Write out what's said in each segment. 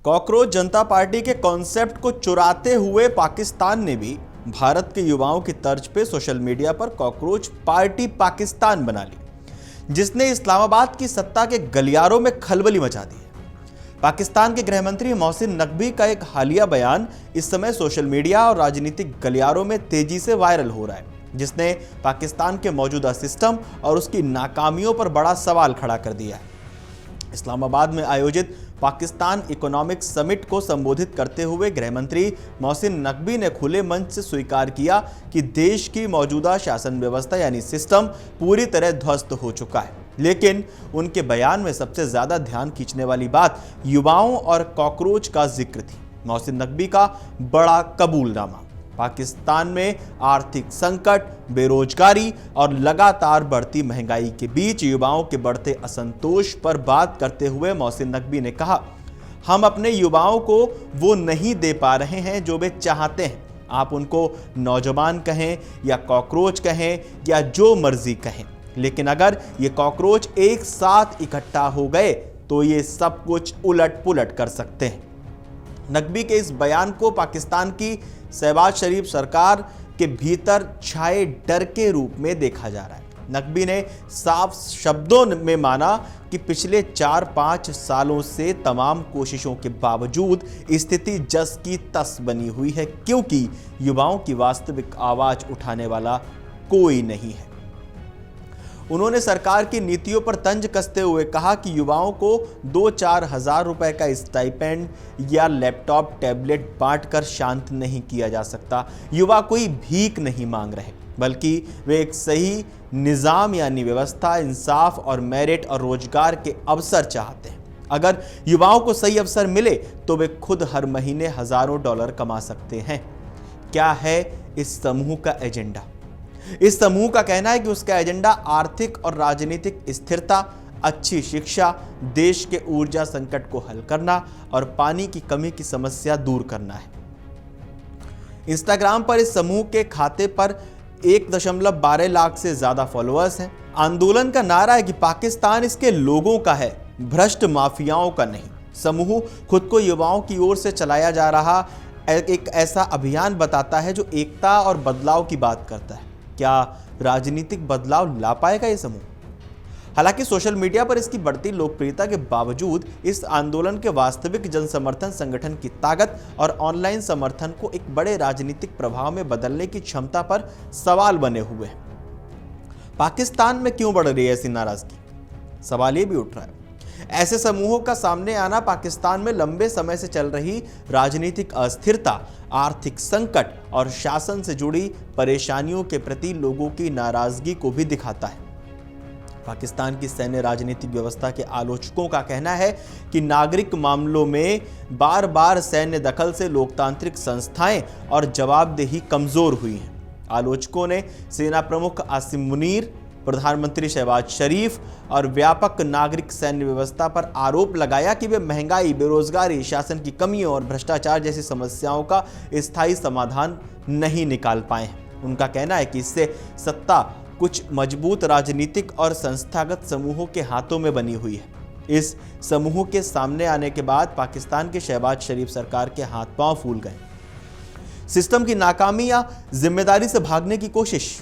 Cockroach जनता party के concept को चुराते हुए पाकिस्तान ने भी भारत के युवाओं की तर्ज पे सोशल मीडिया पर कॉकरोच पार्टी पाकिस्तान बना ली, जिसने इस्लामाबाद की सत्ता के गलियारों में खलबली मचा दी है। पाकिस्तान के गृह मंत्री मोहसिन नकवी का एक हालिया बयान इस समय सोशल मीडिया और राजनीतिक गलियारों में तेजी से वायरल हो रहा है, जिसने पाकिस्तान के मौजूदा सिस्टम और उसकी नाकामियों पर बड़ा सवाल खड़ा कर दिया है। इस्लामाबाद में आयोजित पाकिस्तान इकोनॉमिक समिट को संबोधित करते हुए गृह मंत्री मोहसिन नकवी ने खुले मंच से स्वीकार किया कि देश की मौजूदा शासन व्यवस्था यानी सिस्टम पूरी तरह ध्वस्त हो चुका है। लेकिन उनके बयान में सबसे ज्यादा ध्यान खींचने वाली बात युवाओं और कॉकरोच का जिक्र थी। मोहसिन नकवी का बड़ा कबूलनामा पाकिस्तान में आर्थिक संकट, बेरोजगारी और लगातार बढ़ती महंगाई के बीच युवाओं के बढ़ते असंतोष पर बात करते हुए मोहसिन नकवी ने कहा, हम अपने युवाओं को वो नहीं दे पा रहे हैं जो वे चाहते हैं। आप उनको नौजवान कहें या कॉकरोच कहें या जो मर्जी कहें, लेकिन अगर ये कॉकरोच एक साथ इकट्ठा हो गए तो ये सब कुछ उलट पुलट कर सकते हैं। नकवी के इस बयान को पाकिस्तान की शहबाज शरीफ सरकार के भीतर छाए डर के रूप में देखा जा रहा है। नकवी ने साफ शब्दों में माना कि पिछले 4-5 सालों से तमाम कोशिशों के बावजूद स्थिति जस की तस बनी हुई है, क्योंकि युवाओं की वास्तविक आवाज उठाने वाला कोई नहीं है। उन्होंने सरकार की नीतियों पर तंज कसते हुए कहा कि युवाओं को 2-4 हज़ार रुपए का स्टाइपेंड या लैपटॉप टैबलेट बांटकर शांत नहीं किया जा सकता। युवा कोई भीख नहीं मांग रहे, बल्कि वे एक सही निज़ाम यानी व्यवस्था, इंसाफ और मेरिट और रोजगार के अवसर चाहते हैं। अगर युवाओं को सही अवसर मिले तो वे खुद हर महीने हजारों डॉलर कमा सकते हैं। क्या है इस समूह का एजेंडा? इस समूह का कहना है कि उसका एजेंडा आर्थिक और राजनीतिक स्थिरता, अच्छी शिक्षा, देश के ऊर्जा संकट को हल करना और पानी की कमी की समस्या दूर करना है। इंस्टाग्राम पर इस समूह के खाते पर 1.12 लाख से ज्यादा फॉलोअर्स हैं। आंदोलन का नारा है कि पाकिस्तान इसके लोगों का है, भ्रष्ट माफियाओं का नहीं। समूह खुद को युवाओं की ओर से चलाया जा रहा एक ऐसा अभियान बताता है जो एकता और बदलाव की बात करता है। क्या राजनीतिक बदलाव ला पाएगा ये समूह? हालांकि सोशल मीडिया पर इसकी बढ़ती लोकप्रियता के बावजूद इस आंदोलन के वास्तविक जनसमर्थन, संगठन की ताकत और ऑनलाइन समर्थन को एक बड़े राजनीतिक प्रभाव में बदलने की क्षमता पर सवाल बने हुए हैं। पाकिस्तान में क्यों बढ़ रही है ऐसी नाराजगी? सवाल ये भी उठ रहा है। ऐसे समूहों का सामने आना पाकिस्तान में लंबे समय से चल रही राजनीतिक अस्थिरता, आर्थिक संकट और शासन से जुड़ी परेशानियों के प्रति लोगों की नाराजगी को भी दिखाता है। पाकिस्तान की सैन्य राजनीतिक व्यवस्था के आलोचकों का कहना है कि नागरिक मामलों में बार बार सैन्य दखल से लोकतांत्रिक संस्थाएं और जवाबदेही कमजोर हुई हैं। आलोचकों ने सेना प्रमुख आसिम मुनीर, प्रधानमंत्री शहबाज शरीफ और व्यापक नागरिक सैन्य व्यवस्था पर आरोप लगाया कि वे महंगाई, बेरोजगारी, शासन की कमियों और भ्रष्टाचार जैसी समस्याओं का स्थायी समाधान नहीं निकाल पाए हैं। उनका कहना है कि इससे सत्ता कुछ मजबूत राजनीतिक और संस्थागत समूहों के हाथों में बनी हुई है। इस समूह के सामने आने के बाद पाकिस्तान के शहबाज शरीफ सरकार के हाथ पांव फूल गए। सिस्टम की नाकामी या जिम्मेदारी से भागने की कोशिश।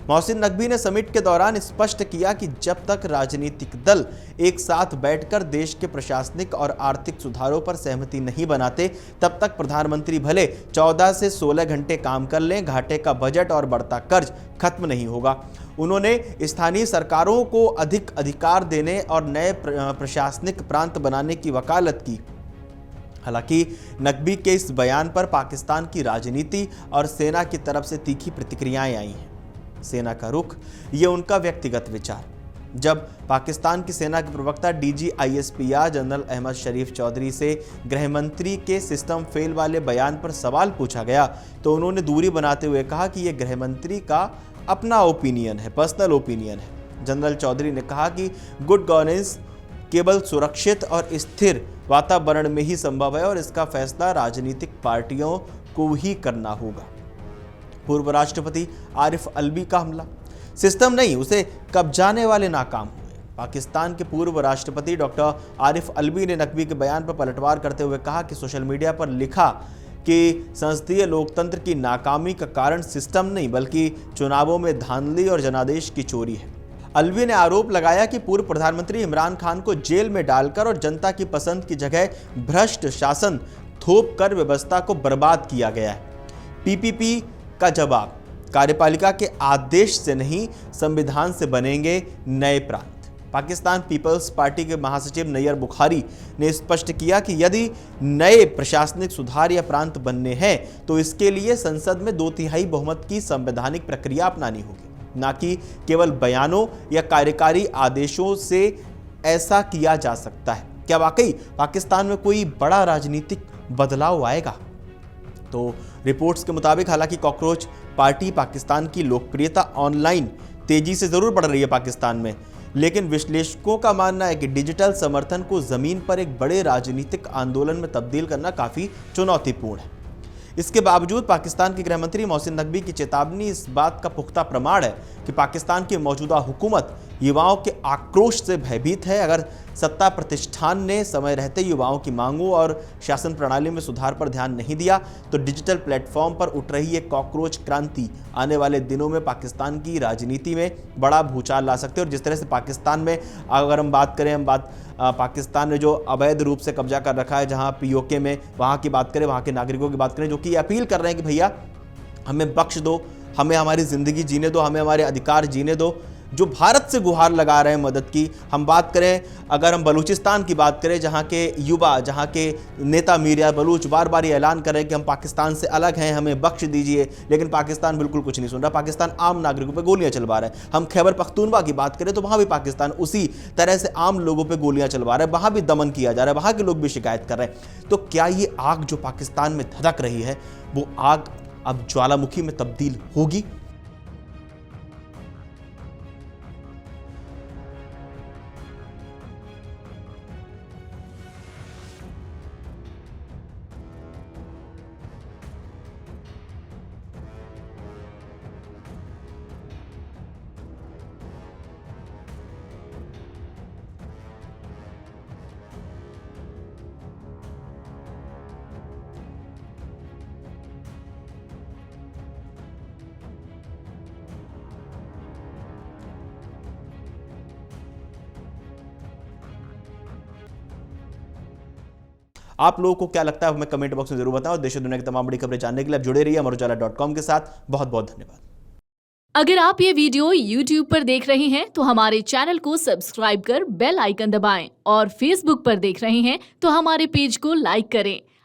मोहसिन नकवी ने समिट के दौरान स्पष्ट किया कि जब तक राजनीतिक दल एक साथ बैठकर देश के प्रशासनिक और आर्थिक सुधारों पर सहमति नहीं बनाते, तब तक प्रधानमंत्री भले 14 से 16 घंटे काम कर लें, घाटे का बजट और बढ़ता कर्ज खत्म नहीं होगा। उन्होंने स्थानीय सरकारों को अधिक अधिकार देने और नए प्रशासनिक प्रांत बनाने की वकालत की। हालांकि नकवी के इस बयान पर पाकिस्तान की राजनीति और सेना की तरफ से तीखी प्रतिक्रियाएं आई हैं। सेना का रुख, ये उनका व्यक्तिगत विचार। जब पाकिस्तान की सेना के प्रवक्ता DGISPR जनरल अहमद शरीफ चौधरी से गृह मंत्री के सिस्टम फेल वाले बयान पर सवाल पूछा गया तो उन्होंने दूरी बनाते हुए कहा कि यह गृह मंत्री का अपना ओपिनियन है, पर्सनल ओपिनियन है। जनरल चौधरी ने कहा कि गुड गवर्नेंस केवल सुरक्षित और स्थिर वातावरण में ही संभव है और इसका फैसला राजनीतिक पार्टियों को ही करना होगा। पूर्व राष्ट्रपति आरिफ अलवी का हमला, सिस्टम नहीं उसे कब्जाने वाले नाकाम हुए। पाकिस्तान के पूर्व राष्ट्रपति डॉक्टर आरिफ अलवी ने नकवी के बयान पर पलटवार करते हुए कहा कि सोशल मीडिया पर लिखा कि संसदीय लोकतंत्र की नाकामी का कारण सिस्टम नहीं बल्कि चुनावों में धांधली और जनादेश की चोरी है। अलवी ने आरोप लगाया कि पूर्व प्रधानमंत्री इमरान खान को जेल में डालकर और जनता की पसंद की जगह भ्रष्ट शासन थोप कर व्यवस्था को बर्बाद किया गया है। पीपीपी का जवाब, कार्यपालिका के आदेश से नहीं संविधान से बनेंगे नए प्रांत। पाकिस्तान पीपल्स पार्टी के महासचिव नैयर बुखारी ने स्पष्ट किया कि यदि नए प्रशासनिक सुधार या प्रांत बनने हैं तो इसके लिए संसद में 2/3 बहुमत की संवैधानिक प्रक्रिया अपनानी होगी, ना कि केवल बयानों या कार्यकारी आदेशों से ऐसा किया जा सकता है। क्या वाकई पाकिस्तान में कोई बड़ा राजनीतिक बदलाव आएगा? तो रिपोर्ट्स के मुताबिक हालांकि कॉकरोच पार्टी पाकिस्तान की लोकप्रियता ऑनलाइन तेजी से जरूर बढ़ रही है पाकिस्तान में, लेकिन विश्लेषकों का मानना है कि डिजिटल समर्थन को जमीन पर एक बड़े राजनीतिक आंदोलन में तब्दील करना काफी चुनौतीपूर्ण है। इसके बावजूद पाकिस्तान के गृह मंत्री मोहसिन नकवी की चेतावनी इस बात का पुख्ता प्रमाण है कि पाकिस्तान की मौजूदा हुकूमत युवाओं के आक्रोश से भयभीत है। अगर सत्ता प्रतिष्ठान ने समय रहते युवाओं की मांगों और शासन प्रणाली में सुधार पर ध्यान नहीं दिया तो डिजिटल प्लेटफॉर्म पर उठ रही एक कॉकरोच क्रांति आने वाले दिनों में पाकिस्तान की राजनीति में बड़ा भूचाल ला सकते हैं। और जिस तरह से पाकिस्तान में अगर हम बात करें, पाकिस्तान ने जो अवैध रूप से कब्जा कर रखा है, जहां पीओके में, वहां की बात करें, वहां के नागरिकों की बात करें जो कि अपील कर रहे हैं कि भैया हमें बख्श दो, हमें हमारी ज़िंदगी जीने दो, हमें हमारे अधिकार जीने दो, जो भारत से गुहार लगा रहे हैं मदद की। हम बात करें, अगर हम बलूचिस्तान की बात करें, जहां के युवा, जहां के नेता मीर बलूच बार बार ये ऐलान कर रहे हैं कि हम पाकिस्तान से अलग हैं, हमें बख्श दीजिए, लेकिन पाकिस्तान बिल्कुल कुछ नहीं सुन रहा। पाकिस्तान आम नागरिकों पे गोलियां चलवा रहा है। हम खैबर पख्तूनवा की बात करें तो वहां भी पाकिस्तान उसी तरह से आम लोगों पर गोलियां चलवा रहा है, वहां भी दमन किया जा रहा है, वहां के लोग भी शिकायत कर रहे हैं। तो क्या ये आग जो पाकिस्तान में धधक रही है वो आग अब ज्वालामुखी में तब्दील होगी? आप लोगों को क्या लगता है हमें कमेंट बॉक्स में जरूर बताएं और देश और दुनिया की तमाम बड़ी खबरें जानने के लिए आप जुड़े रहिए अमरुजाला.com के साथ। बहुत बहुत धन्यवाद। अगर आप ये वीडियो YouTube पर देख रहे हैं तो हमारे चैनल को सब्सक्राइब कर बेल आइकन दबाएं और Facebook पर देख रहे हैं तो हमारे पेज को लाइक करें।